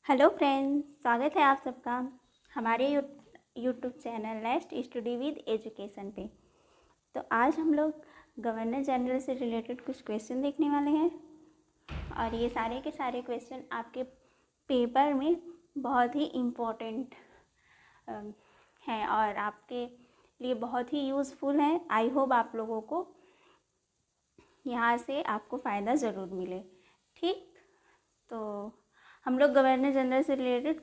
Hello friends, स्वागत है आप सबका हमारे YouTube channel next study with education पे। तो आज हम लोग गवर्नर जनरल से रिलेटेड कुछ क्वेश्चन देखने वाले हैं और ये सारे के सारे क्वेश्चन आपके पेपर में बहुत ही इम्पोर्टेंट हैं और आपके लिए बहुत ही यूज़फुल हैं। आई होप आप लोगों को यहाँ से आपको फ़ायदा ज़रूर मिले। ठीक, तो हम लोग गवर्नर जनरल से रिलेटेड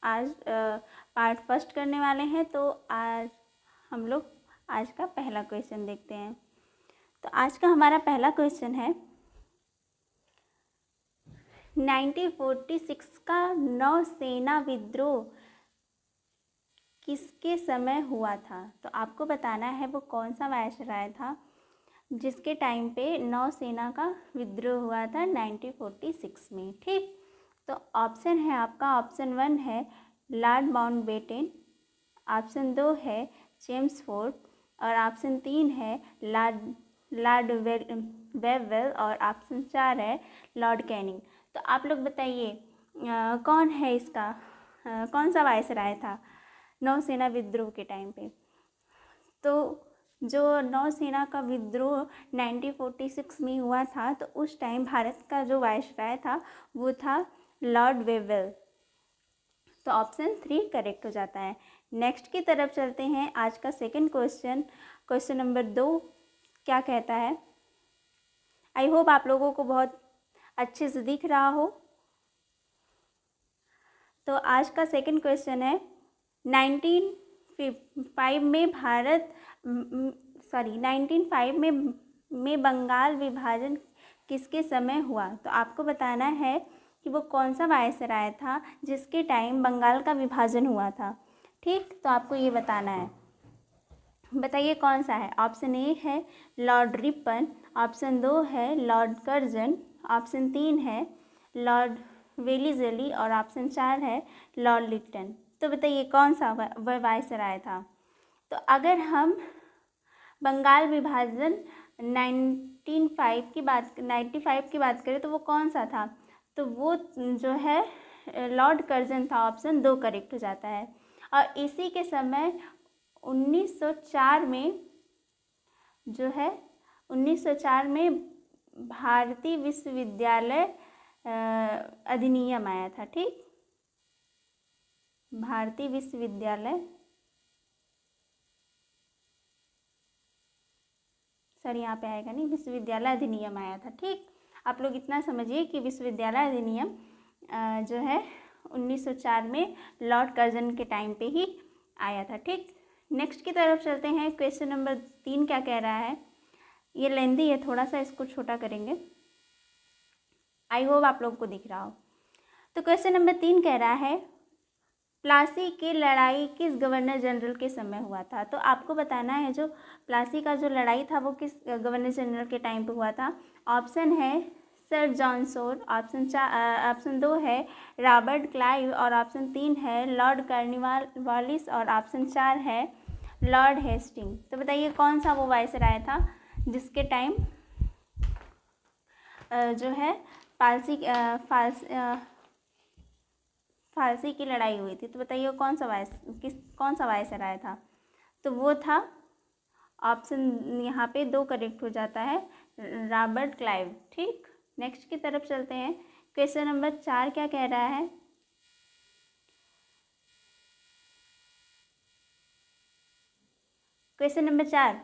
आज पार्ट फर्स्ट करने वाले हैं। तो आज हम लोग आज का पहला क्वेश्चन देखते हैं। तो आज का हमारा पहला क्वेश्चन है 1946 का नौसेना विद्रोह किसके समय हुआ था। तो आपको बताना है वो कौन सा वायसराय था जिसके टाइम पे नौसेना का विद्रोह हुआ था 1946 में। ठीक, तो ऑप्शन है आपका, ऑप्शन 1 है लॉर्ड माउंटबेटन, ऑप्शन 2 है जेम्स फोर्ड और ऑप्शन 3 है लॉर्ड वेवल और ऑप्शन 4 है लॉर्ड कैनिंग। तो आप लोग बताइए कौन है इसका कौन सा वायसराय था नौसेना विद्रोह के टाइम पे। तो जो नौसेना का विद्रोह 1946 में हुआ था तो उस टाइम भारत का जो वायसराय था वो था लॉर्ड वेवल। तो ऑप्शन 3 करेक्ट हो जाता है। नेक्स्ट की तरफ चलते हैं। आज का सेकंड क्वेश्चन, क्वेश्चन नंबर 2 क्या कहता है। आई होप आप लोगों को बहुत अच्छे से दिख रहा हो। तो आज का सेकंड क्वेश्चन है 1905 में 1905 में बंगाल विभाजन किसके समय हुआ। तो आपको बताना है कि वो कौन सा वायसराय था जिसके टाइम बंगाल का विभाजन हुआ था। ठीक, तो आपको ये बताना है, बताइए कौन सा है। ऑप्शन ए है लॉर्ड रिपन, ऑप्शन 2 है लॉर्ड कर्जन, ऑप्शन 3 है लॉर्ड वेलीजली और ऑप्शन 4 है लॉर्ड लिटन। तो बताइए कौन सा वायसराय था। तो अगर हम बंगाल विभाजन 95 की बात करें तो वो कौन सा था। तो वो जो है लॉर्ड कर्जन था। ऑप्शन 2 करेक्ट हो जाता है। और इसी के समय 1904 में जो है 1904 में भारतीय विश्वविद्यालय अधिनियम आया था। ठीक, भारतीय विश्वविद्यालय, सर यहाँ पे आएगा नहीं, विश्वविद्यालय अधिनियम आया था। ठीक, आप लोग इतना समझिए कि विश्वविद्यालय अधिनियम जो है 1904 में लॉर्ड कर्जन के टाइम पे ही आया था। ठीक, नेक्स्ट की तरफ चलते हैं। क्वेश्चन नंबर 3 क्या कह रहा है। ये लेंदी है थोड़ा सा, इसको छोटा करेंगे। आई होप आप लोग को दिख रहा हो। तो क्वेश्चन नंबर 3 कह रहा है प्लासी की लड़ाई किस गवर्नर जनरल के समय हुआ था। तो आपको बताना है जो प्लासी का जो लड़ाई था वो किस गवर्नर जनरल के टाइम पे हुआ था। ऑप्शन है सर जॉन सोर, ऑप्शन 2 है रॉबर्ट क्लाइव और ऑप्शन 3 है लॉर्ड कॉर्नवालिस और ऑप्शन 4 है लॉर्ड हेस्टिंग। तो बताइए कौन सा वो वायसराय था जिसके टाइम जो है फारसी की लड़ाई हुई थी। तो बताइए कौन सा वायसराय था। तो वो था ऑप्शन यहाँ पे 2 करेक्ट हो जाता है, रॉबर्ट क्लाइव। ठीक, नेक्स्ट की तरफ चलते हैं। क्वेश्चन नंबर 4 क्या कह रहा है। क्वेश्चन नंबर 4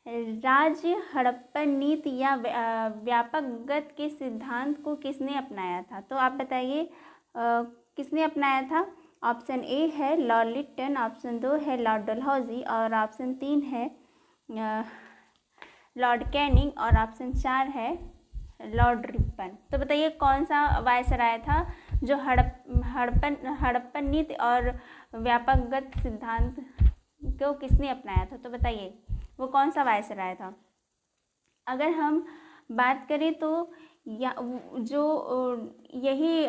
राज्य हड़प्पन नीति या व्यापक गत के सिद्धांत को किसने अपनाया था। तो आप बताइए किसने अपनाया था। ऑप्शन ए है लॉर्ड लिटन, ऑप्शन 2 है लॉर्ड डलहौजी और ऑप्शन 3 है लॉर्ड कैनिंग और ऑप्शन 4 है लॉर्ड रिपन। तो बताइए कौन सा वायसराय था जो हड़प्पन नीति और व्यापकगत सिद्धांत को किसने अपनाया था। तो बताइए वो कौन सा वायसराय था। अगर हम बात करें तो जो यही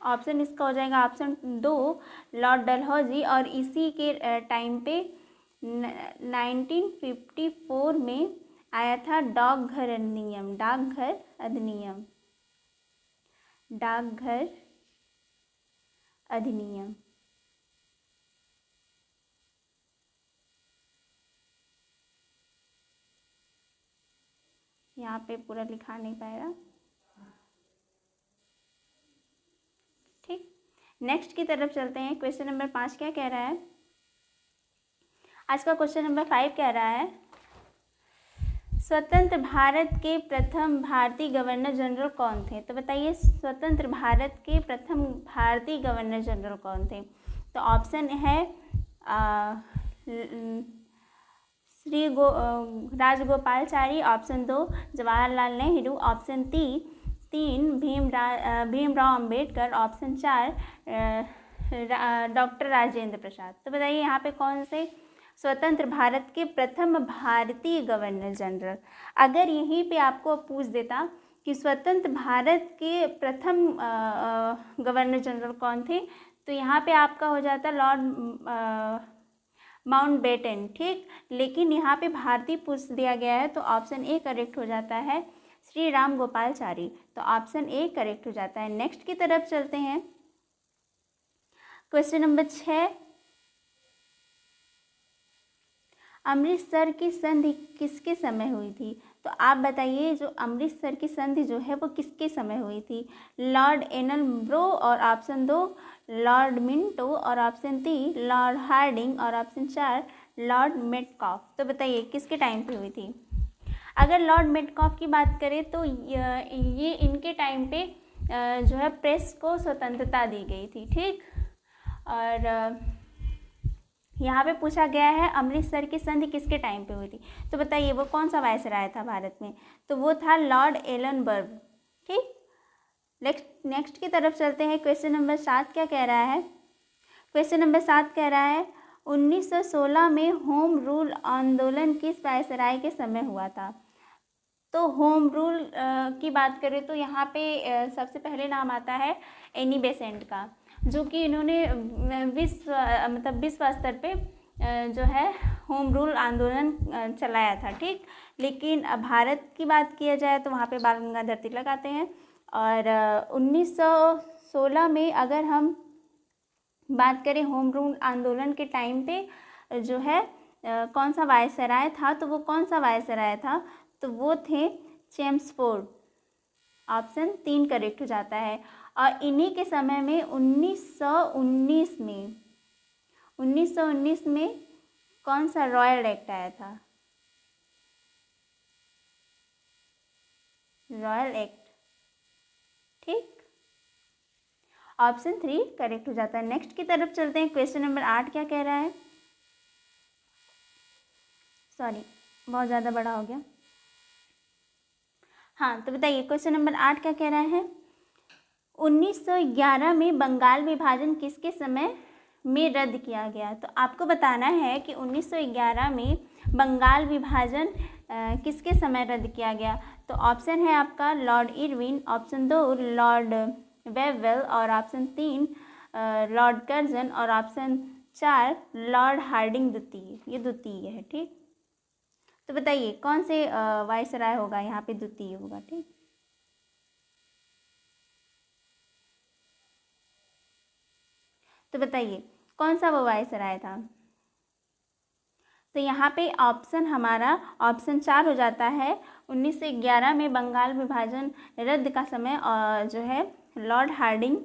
ऑप्शन इसका हो जाएगा ऑप्शन 2 लॉर्ड डलहौजी और इसी के टाइम पे 1954 में आया था डाकघर अधिनियम। अधिनियम। यहाँ पे पूरा लिखा नहीं पाएगा, ठीक। नेक्स्ट की तरफ चलते हैं। क्वेश्चन नंबर 5 क्या कह रहा है? आज का क्वेश्चन नंबर 5 कह रहा है, स्वतंत्र भारत के प्रथम भारतीय गवर्नर जनरल कौन थे? तो बताइए, स्वतंत्र भारत के प्रथम भारतीय गवर्नर जनरल कौन थे? तो ऑप्शन है Shri Rajagopalachari, option 2 Jawaharlal Nehru, option 3 Bhimrao Ambedkar, option 4 doctor Rajendra Prasad. तो बताइए यहाँ पे कौन से स्वतंत्र भारत के प्रथम भारतीय गवर्नर जनरल। अगर यहीं पे आपको पूछ देता कि स्वतंत्र भारत के प्रथम गवर्नर जनरल कौन थे, तो यहाँ पे आपका हो जाता लॉर्ड माउंटबेटन, ठीक। लेकिन यहाँ पे भारतीय पूछ दिया गया है, तो ऑप्शन ए करेक्ट हो जाता है, श्री राम गोपालचारी। तो ऑप्शन ए करेक्ट हो जाता है। नेक्स्ट की तरफ चलते हैं। क्वेश्चन नंबर 6, अमृतसर की संधि किसके समय हुई थी? तो आप बताइए, जो अमृतसर की संधि जो है वो किसके समय हुई थी? लॉर्ड एलनब्रो और ऑप्शन 2 लॉर्ड मिंटो और ऑप्शन 3 लॉर्ड हार्डिंग और ऑप्शन 4 लॉर्ड मेटकॉफ। तो बताइए किसके टाइम पे हुई थी? अगर लॉर्ड मेटकॉफ की बात करें तो ये इनके टाइम पे जो है प्रेस को स्वतंत्रता दी गई थी, ठीक। और यहाँ पे पूछा गया है अमृतसर की संधि किसके टाइम पे हुई थी? तो बताइए वो कौन सा वायसराय था भारत में? तो वो था लॉर्ड एलनबर्ग, ठीक। नेक्स्ट की तरफ चलते हैं। क्वेश्चन नंबर 7 क्या कह रहा है? क्वेश्चन नंबर 7 कह रहा है 1916 में होम रूल आंदोलन किस वायसराय के समय हुआ था? तो होम रूल की बात करें तो यहाँ पे सबसे पहले नाम आता है एनी बेसेंट का, जो कि इन्होंने विश्व स्तर पे जो है होम रूल आंदोलन चलाया था, ठीक। लेकिन भारत की बात किया जाए तो वहाँ पे बाल गंगाधर तिलक आते हैं। और 1916 में अगर हम बात करें होम रूल आंदोलन के टाइम पे जो है कौन सा वायसराय था, तो वो कौन सा वायसराय था? तो वो थे चेम्सफोर्ड। ऑप्शन 3 करेक्ट हो जाता है। और इन्हीं के समय में 1919 में कौन सा रॉयल एक्ट आया था? रॉयल एक्ट, ठीक। ऑप्शन 3 करेक्ट हो जाता है। नेक्स्ट की तरफ चलते हैं। क्वेश्चन नंबर 8 क्या कह रहा है? सॉरी, बहुत ज़्यादा बड़ा हो गया। हाँ, तो बताइए क्वेश्चन नंबर 8 क्या कह रहा है? 1911 में बंगाल विभाजन किसके समय में रद्द किया गया? तो आपको बताना है कि 1911 में बंगाल विभाजन किसके समय रद्द किया गया? तो ऑप्शन है आपका Lord Irwin, option 2 Lord Wavell और ऑप्शन 3 लॉर्ड कर्जन और ऑप्शन 4 लॉर्ड हार्डिंग द्वितीय। ये द्वितीय है, ठीक। तो बताइए कौन से वायसराय होगा यहाँ पे? द्वितीय होगा, ठीक। तो बताइए कौन सा वो वायसराय था? तो यहाँ पे ऑप्शन हमारा ऑप्शन 4 हो जाता है। 1911 में बंगाल विभाजन रद्द का समय जो है लॉर्ड हार्डिंग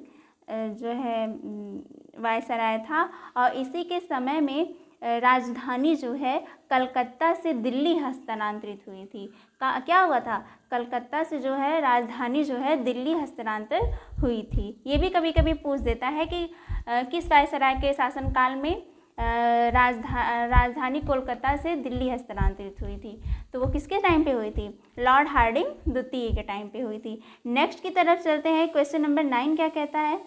जो है वायसराय था। और इसी के समय में राजधानी जो है कलकत्ता से दिल्ली हस्तांतरित हुई थी। क्या हुआ था? कलकत्ता से जो है राजधानी जो है दिल्ली हस्तांतरित हुई थी। ये भी कभी कभी पूछ देता है कि किस वायसराय के शासनकाल में राजधानी कोलकाता से दिल्ली हस्तांतरित हुई थी? तो वो किसके टाइम पे हुई थी? लॉर्ड हार्डिंग द्वितीय के टाइम पे हुई थी। नेक्स्ट की तरफ चलते हैं। क्वेश्चन नंबर 9 क्या कहता है?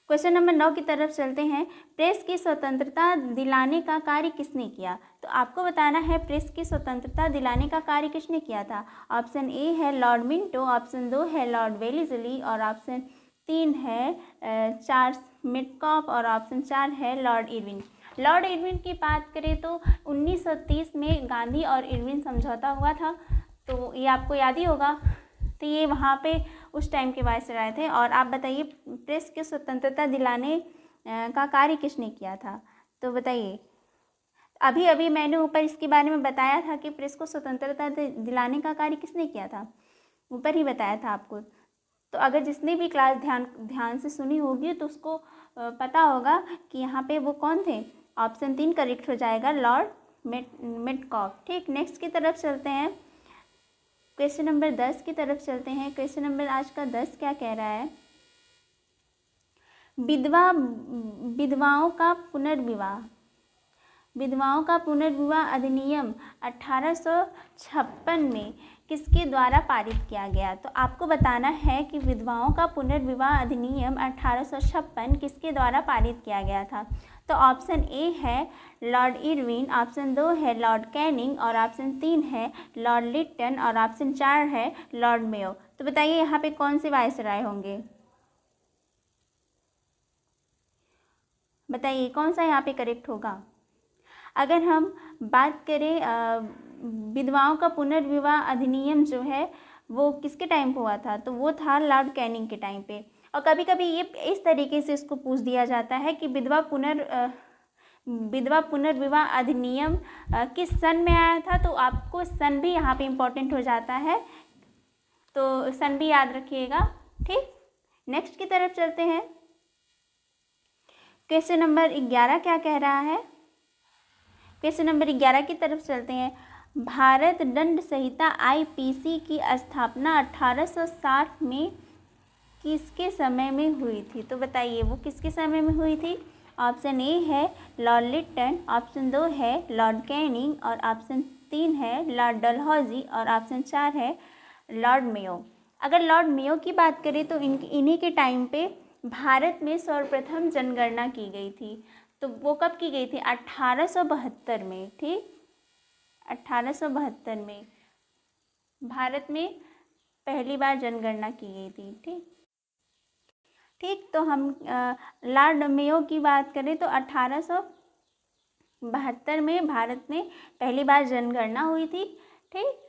क्वेश्चन नंबर 9 की तरफ चलते हैं। प्रेस की स्वतंत्रता दिलाने का कार्य किसने किया? तो आपको बताना है प्रेस की स्वतंत्रता दिलाने का कार्य किसने किया था? ऑप्शन ए है लॉर्ड मिंटो, ऑप्शन 2 है लॉर्ड वेलेस्ली और ऑप्शन 3 है चार्ल्स मेटकॉफ और ऑप्शन 4 है लॉर्ड इरविन। लॉर्ड इरविन की बात करें तो 1930 में गांधी और इरविन समझौता हुआ था, तो ये आपको याद ही होगा। तो ये वहाँ पे उस टाइम के वायसराय थे। और आप बताइए प्रेस की स्वतंत्रता दिलाने का कार्य किसने किया था? तो बताइए। अभी अभी मैंने ऊपर इसके बारे में बताया था कि प्रेस को स्वतंत्रता दिलाने का कार्य किसने किया था, ऊपर ही बताया था आपको। तो अगर जिसने भी क्लास ध्यान से सुनी होगी तो उसको पता होगा कि यहाँ पे वो कौन थे। ऑप्शन 3 करेक्ट हो जाएगा, लॉर्ड मेटकॉफ। ठीक, नेक्स्ट की तरफ चलते हैं, क्वेश्चन नंबर 10 की तरफ चलते हैं। क्वेश्चन नंबर आज का 10 क्या कह रहा है? विधवाओं का पुनर्विवाह अधिनियम 1856 में किसके द्वारा पारित किया गया? तो आपको बताना है कि विधवाओं का पुनर्विवाह अधिनियम 1856 किसके द्वारा पारित किया गया था। तो ऑप्शन ए है लॉर्ड इरविन, ऑप्शन 2 है लॉर्ड कैनिंग, और ऑप्शन 3 है लॉर्ड लिटन, और ऑप्शन 4 है लॉर्ड मेयो। तो बताइए यहाँ पे कौन से वायसराय होंगे? बताइए कौन सा यहाँ पे करेक्ट होगा? अगर हम बात करें विधवाओं का पुनर्विवाह अधिनियम जो है वो किसके टाइम पे हुआ था? तो वो था लॉर्ड कैनिंग के टाइम पे। और कभी कभी ये इस तरीके से इसको पूछ दिया जाता है कि विधवा पुनर्विवाह अधिनियम किस सन में आया था? तो आपको सन भी यहाँ पे इम्पोर्टेंट हो जाता है, तो सन भी याद रखिएगा। ठीक, नेक्स्ट की तरफ चलते हैं। क्वेश्चन नंबर 11 क्या कह रहा है? क्वेश्चन नंबर 11 की तरफ चलते हैं। भारत दंड संहिता IPC की स्थापना 1860 में किसके समय में हुई थी? तो बताइए वो किसके समय में हुई थी? ऑप्शन ए है लॉर्ड लिटन, ऑप्शन 2 है लॉर्ड कैनिंग, और ऑप्शन 3 है लॉर्ड डलहौजी, और ऑप्शन 4 है लॉर्ड मेयो। अगर लॉर्ड मेयो की बात करें तो इन्हीं के टाइम पे भारत में सर्वप्रथम जनगणना की गई थी। तो वो कब की गई थी? 1872 में। ठीक, 1872 में भारत में पहली बार जनगणना की गई थी। ठीक, तो हम लॉर्ड मेयो की बात करें तो 1872 में भारत में पहली बार जनगणना हुई थी। ठीक,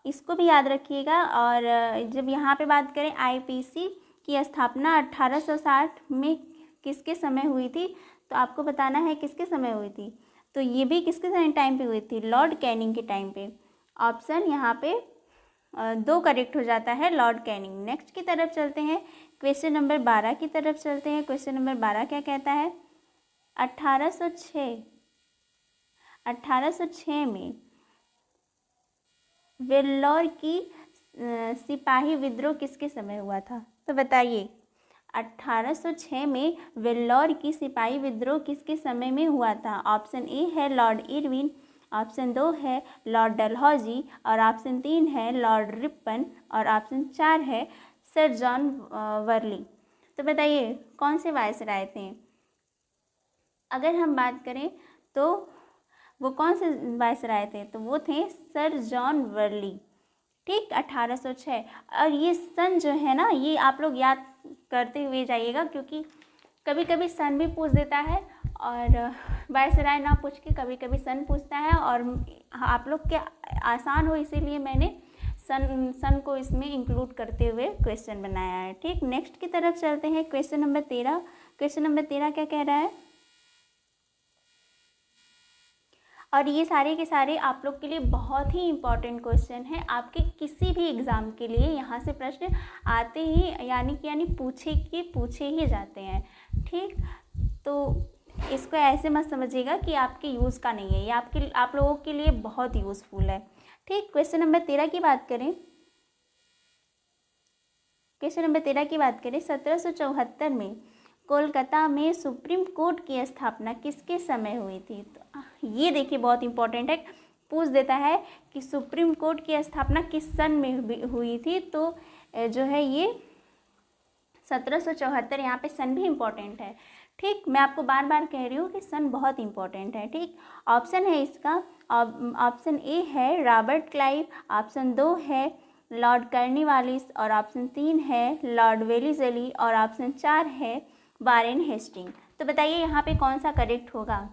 इसको भी याद रखिएगा। और जब यहाँ पे बात करें IPC की स्थापना 1860 में किसके समय हुई थी? तो आपको बताना है किसके समय हुई थी। तो ये भी किसके टाइम पे हुई थी? लॉर्ड कैनिंग के टाइम पे। ऑप्शन यहाँ पे 2 करेक्ट हो जाता है, लॉर्ड कैनिंग। नेक्स्ट की तरफ चलते हैं, क्वेश्चन नंबर 12 की तरफ चलते हैं। क्वेश्चन नंबर 12 क्या कहता है? 1806 में वेल्लोर की सिपाही विद्रोह किसके समय हुआ था? तो बताइए 1806 में वेल्लोर की सिपाही विद्रोह किसके समय में हुआ था? ऑप्शन ए है लॉर्ड इरविन, ऑप्शन 2 है लॉर्ड डलहौजी, और ऑप्शन 3 है लॉर्ड रिपन, और ऑप्शन 4 है सर जॉन वर्ली। तो बताइए कौन से वायसराय थे? अगर हम बात करें तो वो कौन से वायसराय थे? तो वो थे सर जॉन वर्ली। ठीक, 1806। और ये सन जो है ना, ये आप लोग याद करते हुए जाइएगा, क्योंकि कभी कभी सन भी पूछ देता है और वायसराय ना पूछ के कभी कभी सन पूछता है। और आप लोग के आसान हो इसीलिए मैंने सन को इसमें इंक्लूड करते हुए क्वेश्चन बनाया है। ठीक, नेक्स्ट की तरफ चलते हैं, क्वेश्चन नंबर 13। क्वेश्चन नंबर 13 क्या कह रहा है? और ये सारे के सारे आप लोग के लिए बहुत ही इम्पॉर्टेंट क्वेश्चन है। आपके किसी भी एग्ज़ाम के लिए यहाँ से प्रश्न आते ही यानी पूछे ही जाते हैं। ठीक, तो इसको ऐसे मत समझिएगा कि आपके यूज़ का नहीं है, ये आप लोगों के लिए बहुत यूज़फुल है। ठीक, क्वेश्चन नंबर 13 की बात करें। क्वेश्चन नंबर 13 की बात करें, 1774 में कोलकाता में सुप्रीम कोर्ट की स्थापना किसके समय हुई थी? तो ये देखिए बहुत इंपॉर्टेंट है, पूछ देता है कि सुप्रीम कोर्ट की स्थापना किस सन में हुई थी। तो जो है ये 1774, यहाँ पे सन भी इम्पॉर्टेंट है। ठीक, मैं आपको बार बार कह रही हूँ कि सन बहुत इंपॉर्टेंट है। ठीक, ऑप्शन है इसका, ऑप्शन ए है रॉबर्ट क्लाइव, ऑप्शन 2 है लॉर्ड कर्नवालिस, और ऑप्शन 3 है लॉर्ड वेलिज़ली, और ऑप्शन 4 है वारेन हेस्टिंग। तो बताइए यहाँ पे कौन सा करेक्ट होगा?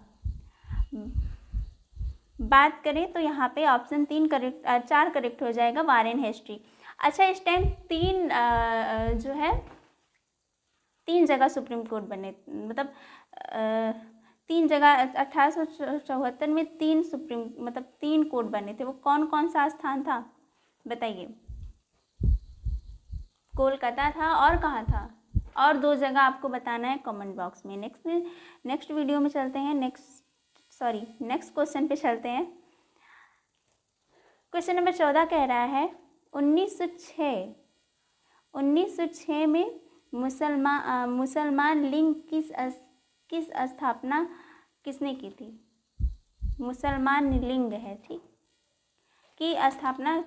बात करें तो यहाँ पे ऑप्शन 4 करेक्ट हो जाएगा, वारेन हेस्टिंग। अच्छा, इस टाइम जो है 3 जगह सुप्रीम कोर्ट बने, मतलब 3 जगह 1874 में 3 कोर्ट बने थे। वो कौन कौन सा स्थान था बताइए? कोलकाता था, और कहाँ था? और 2 जगह आपको बताना है कमेंट बॉक्स में। नेक्स्ट वीडियो में चलते हैं, नेक्स्ट क्वेश्चन पे चलते हैं। क्वेश्चन नंबर 14 कह रहा है 1906 में मुसलमान लीग किस स्थापना किसने की थी? मुसलमान लीग है, ठीक, की स्थापना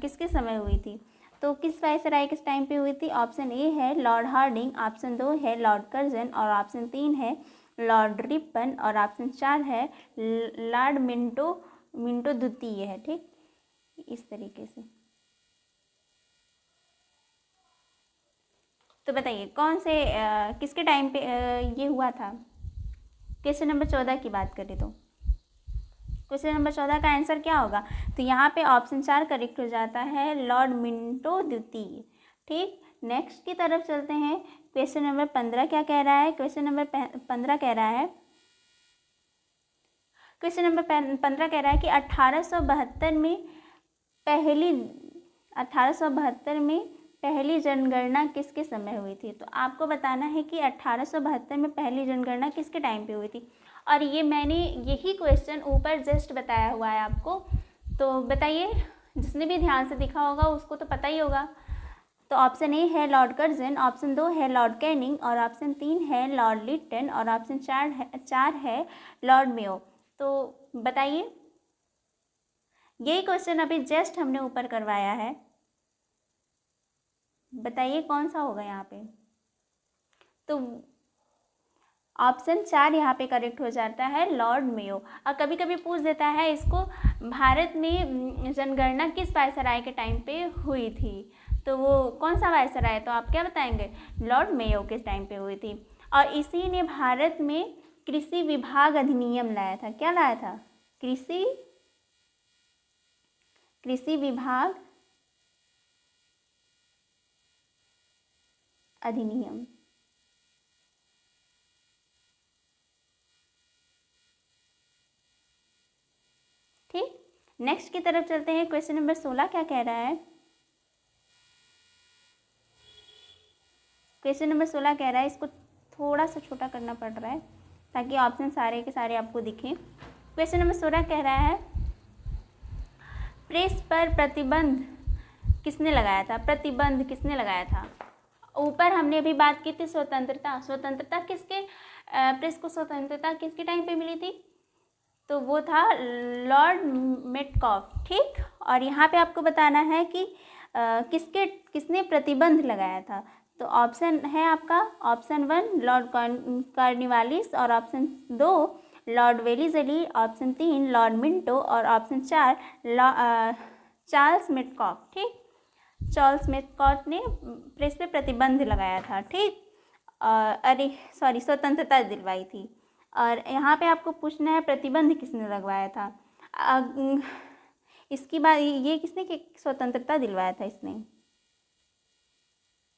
किसके समय हुई थी? तो किस वायसराय किस टाइम पे हुई थी? ऑप्शन ए है लॉर्ड हार्डिंग, ऑप्शन 2 है लॉर्ड कर्जन, और ऑप्शन 3 है लॉर्ड रिपन, और ऑप्शन 4 है लॉर्ड मिंटो द्वितीय है, ठीक, इस तरीके से। तो बताइए कौन से किसके टाइम पे ये हुआ था? क्वेश्चन नंबर 14 की बात करें तो क्वेश्चन नंबर 14 का आंसर क्या होगा? तो यहाँ पे ऑप्शन 4 करेक्ट हो जाता है, लॉर्ड मिंटो द्वितीय, ठीक। नेक्स्ट की तरफ चलते हैं। क्वेश्चन नंबर 15 क्या कह रहा है? क्वेश्चन नंबर 15 कह रहा है कि 1872 में पहली जनगणना किसके समय हुई थी? तो आपको बताना है कि 1872 में पहली जनगणना किसके टाइम पे हुई थी। और ये मैंने यही क्वेश्चन ऊपर जस्ट बताया हुआ है आपको, तो बताइए, जिसने भी ध्यान से देखा होगा उसको तो पता ही होगा। तो ऑप्शन ए है लॉर्ड कर्जन, ऑप्शन 2 है लॉर्ड कैनिंग, और ऑप्शन 3 है लॉर्ड लिटन, और ऑप्शन 4 है लॉर्ड मेयो। तो बताइए, यही क्वेश्चन अभी जस्ट हमने ऊपर करवाया है, बताइए कौन सा होगा यहाँ पे? तो ऑप्शन 4 यहाँ पे करेक्ट हो जाता है, लॉर्ड मेयो। और कभी कभी पूछ देता है इसको, भारत में जनगणना किस वायसराय के टाइम पे हुई थी? तो वो कौन सा वायसराय? तो आप क्या बताएंगे? लॉर्ड मेयो के टाइम पे हुई थी। और इसी ने भारत में कृषि विभाग अधिनियम लाया था। क्या लाया था? कृषि विभाग अधिनियम, ठीक। नेक्स्ट की तरफ चलते हैं। क्वेश्चन नंबर 16 क्या कह रहा है? क्वेश्चन नंबर 16 कह रहा है, इसको थोड़ा सा छोटा करना पड़ रहा है ताकि ऑप्शन सारे के सारे आपको दिखें। क्वेश्चन नंबर 16 कह रहा है, प्रेस पर प्रतिबंध किसने लगाया था? प्रतिबंध किसने लगाया था? ऊपर हमने अभी बात की थी स्वतंत्रता किसके, प्रेस को स्वतंत्रता किसके टाइम पे मिली थी? तो वो था लॉर्ड मेटकॉफ, ठीक। और यहाँ पे आपको बताना है कि किसने प्रतिबंध लगाया था। तो ऑप्शन है आपका, ऑप्शन 1 लॉर्ड कॉर्नवालिस, और option 2 Lord Wellesley, option 3 Lord Minto, और ऑप्शन 4 चार्ल्स मेटकॉफ, ठीक। चार्ल्स मेटकॉफ ने प्रेस पे प्रतिबंध लगाया था, ठीक। स्वतंत्रता दिलवाई थी। और यहाँ पे आपको पूछना है प्रतिबंध किसने लगवाया था। इसकी बात ये किसने स्वतंत्रता दिलवाया था? इसने,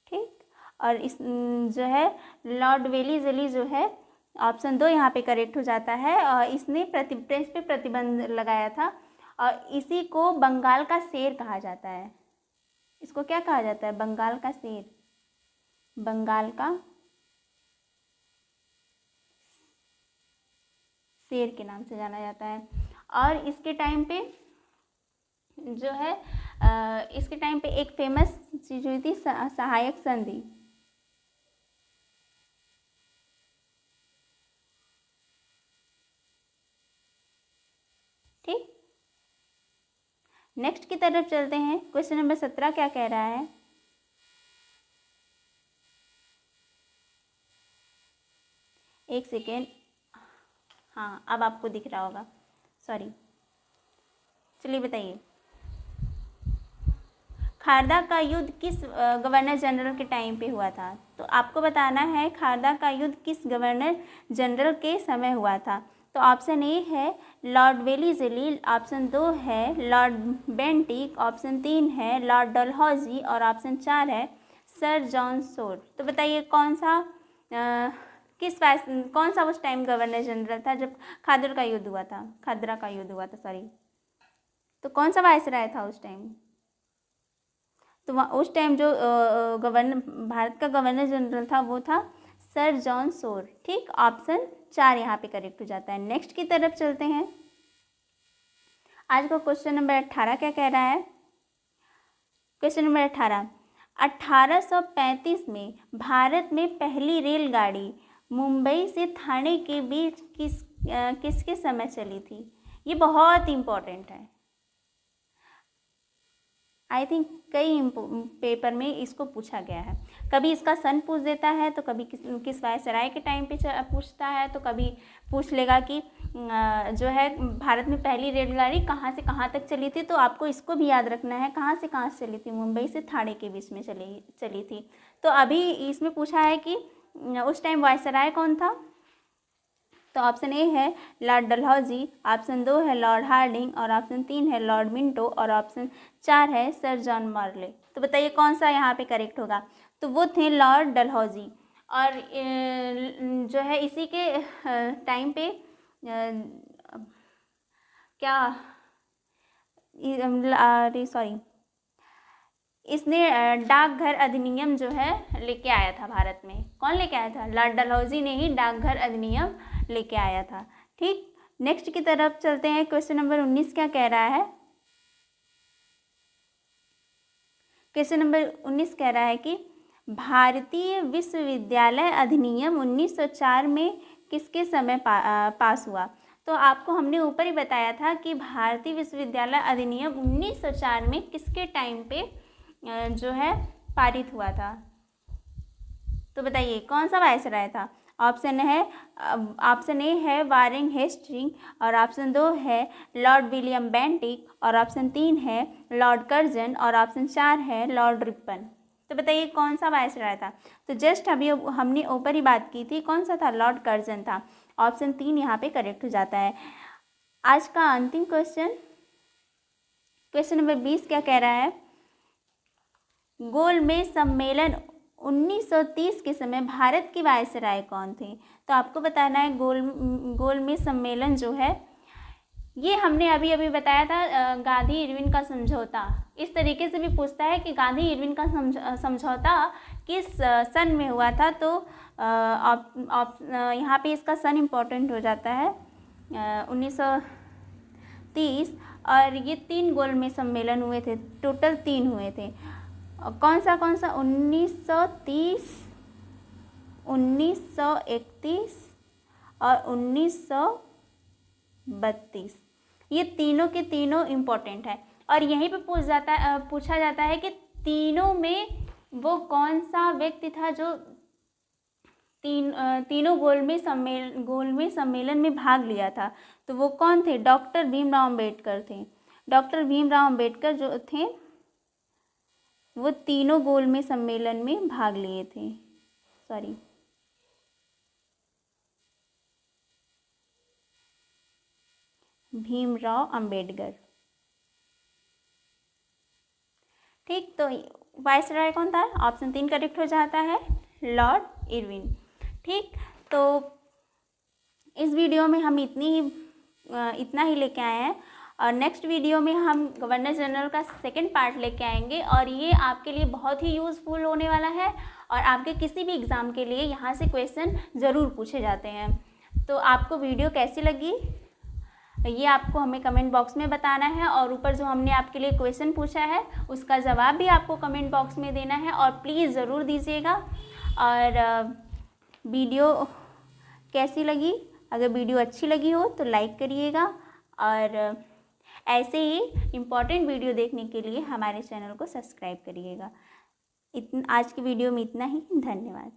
ठीक। और इस जो है लॉर्ड वेलीजली जो है, ऑप्शन 2 यहाँ पे करेक्ट हो जाता है। और इसने प्रेस पे प्रतिबंध लगाया था। और इसी को बंगाल का शेर कहा जाता है। इसको क्या कहा जाता है? बंगाल का शेर, बंगाल का शेर के नाम से जाना जाता है। और इसके टाइम पे जो है इसके टाइम पे एक फेमस चीज हुई थी, सहायक संधि, ठीक। नेक्स्ट की तरफ चलते हैं। क्वेश्चन नंबर 17 क्या कह रहा है? एक सेकेंड, हाँ अब आपको दिख रहा होगा, सॉरी। चलिए बताइए, खारदा का युद्ध किस गवर्नर जनरल के टाइम पे हुआ था? तो आपको बताना है खारदा का युद्ध किस गवर्नर जनरल के समय हुआ था। तो ऑप्शन ए है लॉर्ड वेलीज़ली, ऑप्शन 2 है लॉर्ड बेंटिक, ऑप्शन 3 है लॉर्ड डलहौजी और ऑप्शन 4 है सर जॉन सोर। तो बताइए कौन सा कौन सा उस टाइम गवर्नर जनरल था जब खादर का युद्ध हुआ था, खादरा का युद्ध हुआ था सॉरी। तो कौन सा वायसराय था उस टाइम? तो उस टाइम जो भारत का गवर्नर जनरल था वो था सर जॉन सोर। ठीक, ऑप्शन 4 यहाँ पे करेक्ट हो जाता है। नेक्स्ट की तरफ चलते हैं। आज का क्वेश्चन नंबर 18 क्या कह रहा है? क्वेश्चन नंबर 18, 1835 में भारत में पहली रेलगाड़ी मुंबई से ठाणे के बीच किसके समय चली थी? ये बहुत इम्पोर्टेंट है। आई थिंक कई पेपर में इसको पूछा गया है। कभी इसका सन पूछ देता है, तो कभी किस वायसराय के टाइम पे पूछता है, तो कभी पूछ लेगा कि जो है भारत में पहली रेलगाड़ी कहाँ से कहाँ तक चली थी। तो आपको इसको भी याद रखना है, कहाँ से कहाँ से चली थी? मुंबई से ठाणे के बीच में चली थी। तो अभी इसमें पूछा है कि उस टाइम वायसराय कौन था? तो ऑप्शन ए है लॉर्ड डलहौजी, ऑप्शन 2 है लॉर्ड हार्डिंग और ऑप्शन 3 है लॉर्ड मिंटो और ऑप्शन 4 है सर जॉन मॉर्ले। तो बताइए कौन सा यहाँ पे करेक्ट होगा? तो वो थे लॉर्ड डलहौजी। और जो है इसी के टाइम पे इसने डाकघर अधिनियम जो है लेके आया था भारत में। कौन लेके आया था? लॉर्ड डलहौजी ने ही डाकघर अधिनियम लेके आया था। ठीक, नेक्स्ट की तरफ चलते हैं। क्वेश्चन नंबर 19 क्या कह रहा है? क्वेश्चन नंबर 19 कह रहा है कि भारतीय विश्वविद्यालय अधिनियम 1904 में किसके समय पास हुआ? तो आपको हमने ऊपर ही बताया था कि भारतीय विश्वविद्यालय अधिनियम 1904 में किसके टाइम पे जो है पारित हुआ था? तो बताइए कौन सा वायसराय था? ऑप्शन ए है वारेन हेस्टिंग और ऑप्शन 2 है लॉर्ड विलियम बेंटिक और ऑप्शन 3 है लॉर्ड कर्जन और ऑप्शन 4 है लॉर्ड रिपन। तो बताइए कौन सा वायसराय था? तो जस्ट अभी हमने ऊपर ही बात की थी, कौन सा था? लॉर्ड कर्जन था। ऑप्शन 3 यहाँ पे करेक्ट हो जाता है। आज का अंतिम क्वेश्चन, क्वेश्चन नंबर 20 क्या कह रहा है? गोलमेज सम्मेलन 1930 के समय भारत की वायसराय कौन थे? तो आपको बताना है गोलमेज सम्मेलन जो है ये हमने अभी अभी बताया था गांधी इरविन का समझौता। इस तरीके से भी पूछता है कि गांधी इरविन का समझौता किस सन में हुआ था। तो यहाँ पे इसका सन इम्पोर्टेंट हो जाता है 1930। और ये 3 गोलमेज सम्मेलन हुए थे, टोटल 3 हुए थे। कौन सा 1930, 1931 और 1932। ये तीनों के तीनों इम्पोर्टेंट है। और यहीं पे पूछा जाता है कि तीनों में वो कौन सा व्यक्ति था जो तीनों गोलमेज सम्मेलन में भाग लिया था। तो वो कौन थे? डॉक्टर भीमराव अम्बेडकर थे। डॉक्टर भीमराव अम्बेडकर जो थे वो तीनों गोलमेज सम्मेलन में भाग लिए थे। भीमराव अम्बेडकर। ठीक, तो वायसराय कौन था? ऑप्शन 3 करेक्ट हो जाता है, लॉर्ड इरविन। ठीक, तो इस वीडियो में हम इतना ही लेके आए हैं। और नेक्स्ट वीडियो में हम गवर्नर जनरल का सेकंड पार्ट लेके आएंगे और ये आपके लिए बहुत ही यूज़फुल होने वाला है। और आपके किसी भी एग्ज़ाम के लिए यहाँ से क्वेश्चन ज़रूर पूछे जाते हैं। तो आपको वीडियो कैसी लगी ये आपको हमें कमेंट बॉक्स में बताना है। और ऊपर जो हमने आपके लिए क्वेश्चन पूछा है उसका जवाब भी आपको कमेंट बॉक्स में देना है और प्लीज़ ज़रूर दीजिएगा। और वीडियो कैसी लगी? अगर वीडियो अच्छी लगी हो तो लाइक करिएगा। और ऐसे ही इम्पॉर्टेंट वीडियो देखने के लिए हमारे चैनल को सब्सक्राइब करिएगा। आज की वीडियो में इतना ही। धन्यवाद।